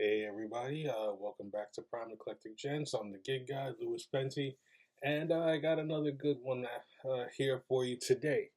Hey everybody, welcome back to Prime Eclectic Gents. I'm the gig guy, Louis Penty, and I got another good one here for you today.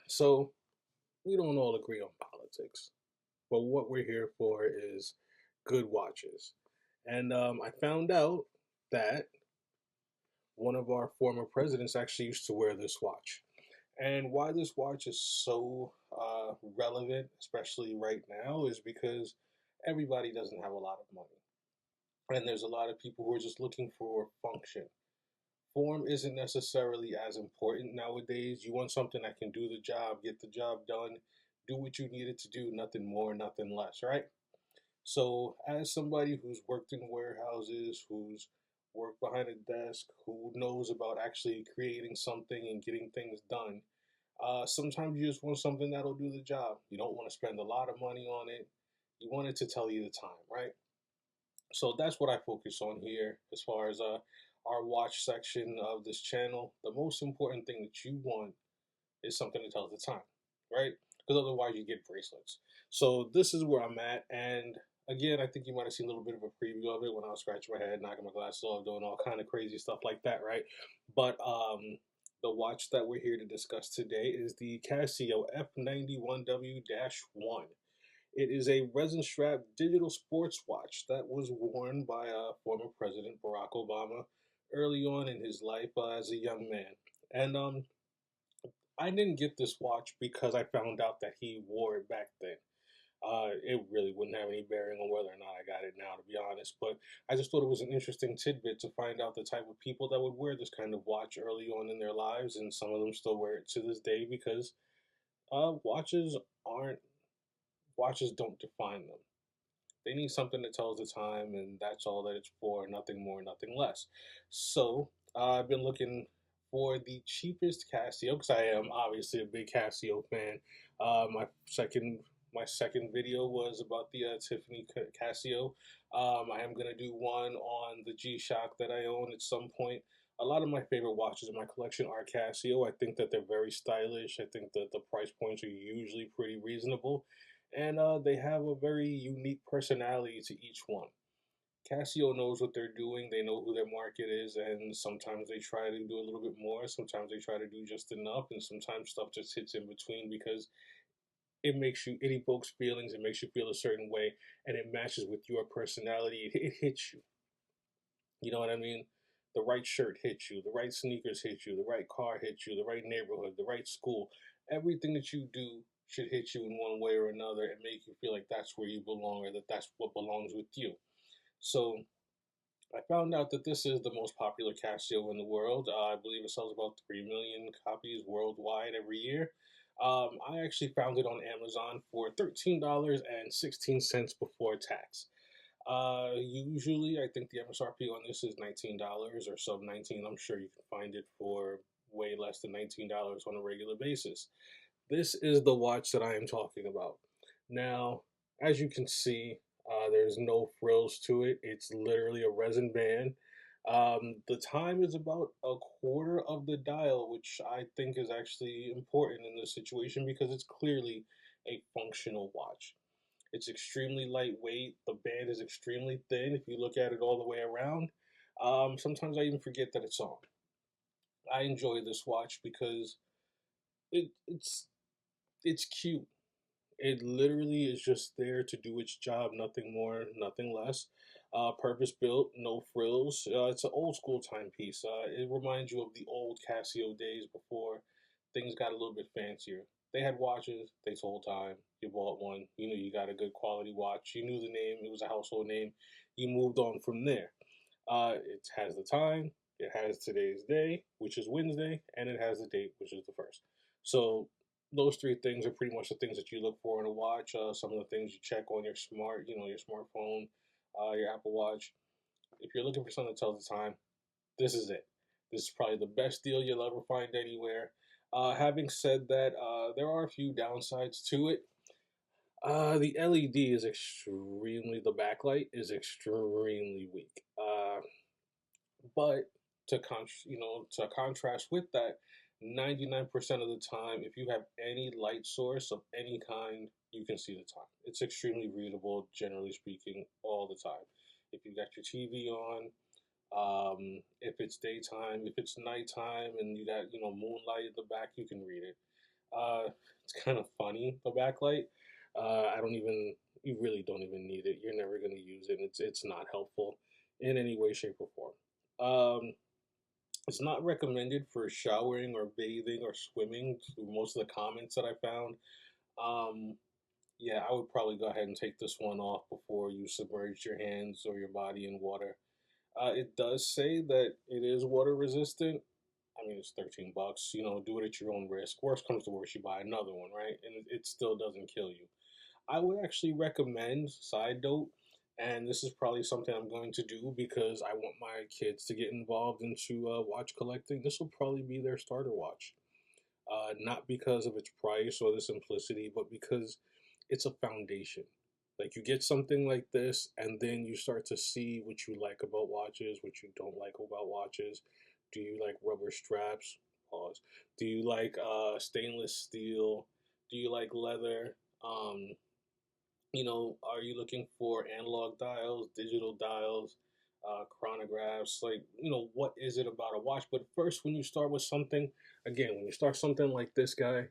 So we don't all agree on politics, but what we're here for is good watches. And I found out that one of our former presidents actually used to wear this watch. And why this watch is so relevant, especially right now, is because everybody doesn't have a lot of money. And there's a lot of people who are just looking for function. Form isn't necessarily as important nowadays. You want something that can do the job, get the job done, do what you need it to do, nothing more, nothing less, right? So, as somebody who's worked in warehouses, who's worked behind a desk, who knows about actually creating something and getting things done, sometimes you just want something that'll do the job. You don't want to spend a lot of money on it. You want it to tell you the time, right? So that's what I focus on here as far as our watch section of this channel. The most important thing that you want is something to tell the time, right? Because otherwise you get bracelets. So this is where I'm at, and again, I think you might have seen a little bit of a preview of it when I was scratching my head, knocking my glasses off, doing all kind of crazy stuff like that, right? But the watch that we're here to discuss today is the Casio F-91W-1. It is a resin strap digital sports watch that was worn by former President Barack Obama early on in his life as a young man. And I didn't get this watch because I found out that he wore it back then. It really wouldn't have any bearing on whether or not I got it now, to be honest. But I just thought it was an interesting tidbit to find out the type of people that would wear this kind of watch early on in their lives, and some of them still wear it to this day because watches aren't watches don't define them. They need something that tells the time, and that's all that it's for, nothing more, nothing less. So I've been looking for the cheapest Casio because I am obviously a big Casio fan. My second video was about the Tiffany Casio. I am gonna do one on the G-Shock that I own at some point. A lot of my favorite watches in my collection are Casio. I think that they're very stylish. I think that the price points are usually pretty reasonable, and they have a very unique personality to each one. Casio knows what they're doing, they know who their market is, and sometimes they try to do a little bit more, sometimes they try to do just enough, and sometimes stuff just hits in between because it evokes feelings, it makes you feel a certain way, and it matches with your personality. It hits you. You know what I mean? The right shirt hits you, the right sneakers hit you, the right car hits you, the right neighborhood, the right school. Everything that you do should hit you in one way or another and make you feel like that's where you belong or that that's what belongs with you. So I found out that this is the most popular Casio in the world. I believe it sells about 3 million copies worldwide every year. I actually found it on Amazon for $13.16 before tax. Usually, I think the MSRP on this is $19 or sub 19. I'm sure you can find it for way less than $19 on a regular basis. This is the watch that I am talking about. Now, as you can see, there's no frills to it. It's literally a resin band. The time is about a quarter of the dial, which I think is actually important in this situation because it's clearly a functional watch. It's extremely lightweight. The band is extremely thin if you look at it all the way around. Sometimes I even forget that it's on. I enjoy this watch because it, it's it's cute. It literally is just there to do its job, nothing more, nothing less. Purpose built, no frills. It's an old school timepiece. It reminds you of the old Casio days before things got a little bit fancier. They had watches, they told time. You bought one, you knew you got a good quality watch. You knew the name, it was a household name. You moved on from there. It has the time, it has today's day, which is Wednesday, and it has the date, which is the first. So those three things are pretty much the things that you look for in a watch. Some of the things you check on your your smartphone, your Apple Watch. If you're looking for something that tells the time, this is it. This is probably the best deal you'll ever find anywhere. Having said that, there are a few downsides to it. The LED is the backlight is extremely weak. But to contrast with that, 99% of the time, if you have any light source of any kind, you can see the time. It's extremely readable, generally speaking, all the time. If you got your TV on, if it's daytime, if it's nighttime, and you got moonlight in the back, you can read it. It's kind of funny, the backlight. I don't even You really don't even need it. You're never gonna use it. It's not helpful in any way, shape, or form. It's not recommended for showering or bathing or swimming. Through most of the comments that I found, um, yeah, I would probably go ahead and take this one off before you submerge your hands or your body in water. It does say that it is water resistant. I mean, it's 13 bucks. Do it at your own risk. Worst comes to worst, you buy another one, right? And it still doesn't kill you. I would actually recommend, side note, and this is probably something I'm going to do because I want my kids to get involved into watch collecting. This will probably be their starter watch. Not because of its price or the simplicity, but because it's a foundation. Like you get something like this, and then you start to see what you like about watches, what you don't like about watches. Do you like rubber straps? Pause. Do you like stainless steel? Do you like leather? Um, are you looking for analog dials, digital dials, chronographs? Like, what is it about a watch? But first, when you start with something, again, when you start something like this guy,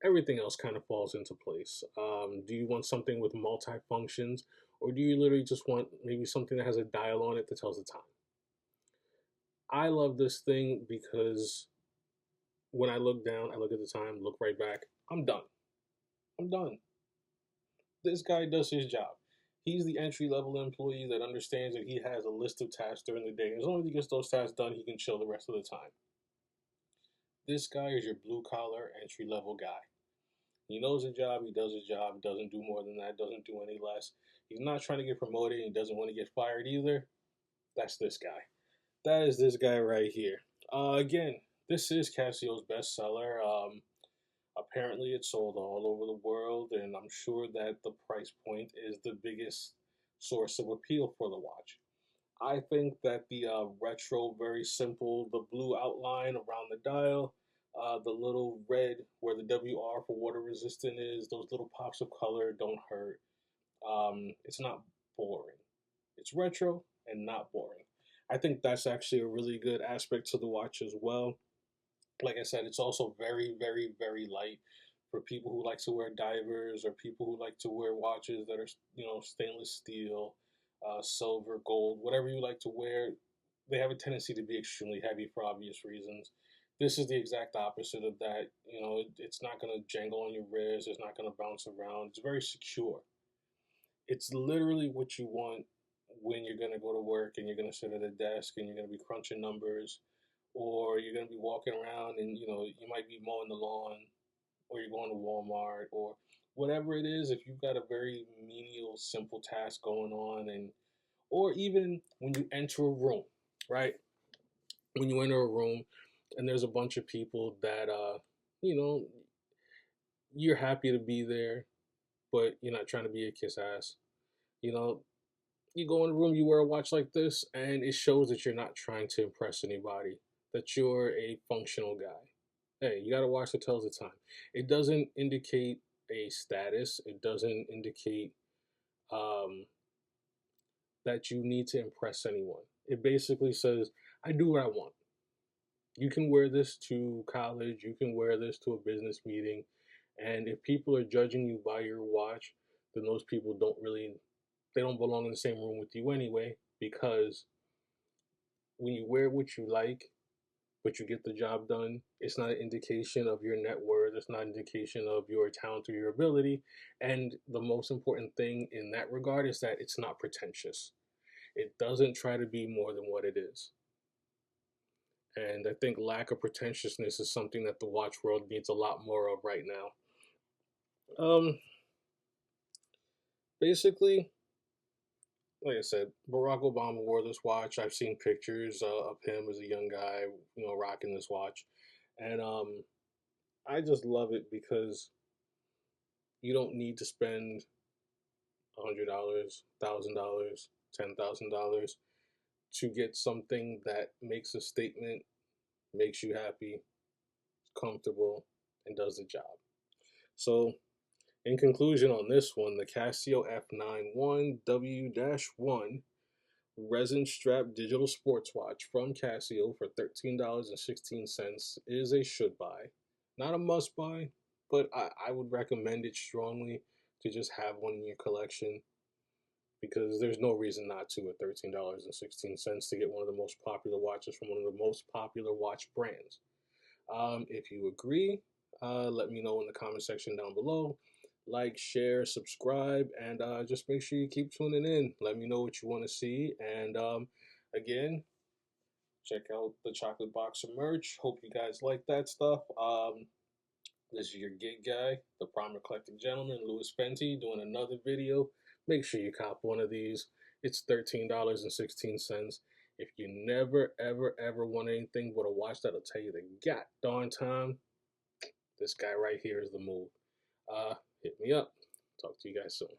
everything else kind of falls into place. Do you want something with multi functions, or do you literally just want maybe something that has a dial on it that tells the time? I love this thing because when I look down, I look at the time, look right back. I'm done. I'm done. This guy does his job. He's the entry level employee that understands that he has a list of tasks during the day. As long as he gets those tasks done, he can chill the rest of the time. This guy is your blue collar entry level guy. He knows his job, he does his job, doesn't do more than that, doesn't do any less. He's not trying to get promoted, he doesn't want to get fired either. That's this guy. That is this guy right here. Again, this is Casio's bestseller. Apparently, it's sold all over the world, and I'm sure that the price point is the biggest source of appeal for the watch. I think that the retro, very simple, the blue outline around the dial, the little red where the WR for water resistant is, those little pops of color don't hurt. It's not boring. It's retro and not boring. I think that's actually a really good aspect to the watch as well. Like I said, it's also very, very, very light for people who like to wear divers or people who like to wear watches that are, stainless steel, silver, gold, whatever you like to wear. They have a tendency to be extremely heavy for obvious reasons. This is the exact opposite of that. It's not going to jangle on your wrist. It's not going to bounce around. It's very secure. It's literally what you want when you're going to go to work and you're going to sit at a desk and you're going to be crunching numbers, or you're going to be walking around and you might be mowing the lawn, or you're going to Walmart, or whatever it is. If you've got a very menial simple task going on, and or even when you enter a room, right? When you enter a room and there's a bunch of people that you know you're happy to be there, but you're not trying to be a kiss ass. you know you go in a room, you wear a watch like this, and it shows that you're not trying to impress anybody, that you're a functional guy. Hey, you got a watch that tells the time. It doesn't indicate a status. It doesn't indicate um, that you need to impress anyone. It basically says, I do what I want. You can wear this to college. You can wear this to a business meeting. And if people are judging you by your watch, then those people they don't belong in the same room with you anyway, because when you wear what you like, but you get the job done, it's not an indication of your net worth. It's not an indication of your talent or your ability. And the most important thing in that regard is that it's not pretentious. It doesn't try to be more than what it is. And I think lack of pretentiousness is something that the watch world needs a lot more of right now. Um, Basically, like I said, Barack Obama wore this watch. I've seen pictures of him as a young guy, rocking this watch, and I just love it because you don't need to spend $100, $1,000, $10,000 to get something that makes a statement, makes you happy, comfortable, and does the job. So In conclusion on this one, the Casio F-91W-1 resin strap digital sports watch from Casio for $13.16 is a should buy. Not a must buy, but I would recommend it strongly to just have one in your collection because there's no reason not to at $13.16 to get one of the most popular watches from one of the most popular watch brands. If you agree, let me know in the comment section down below. Like, share, subscribe, and just make sure you keep tuning in. Let me know what you want to see. And again, check out the chocolate box of merch. Hope you guys like that stuff. This is your gig guy, the Prime Eclectic Gentleman, Louis Fenty, doing another video. Make sure you cop one of these. It's $13.16. If you never, ever, ever want anything but a watch that'll tell you the god darn time, this guy right here is the move. Hit me up. Talk to you guys soon.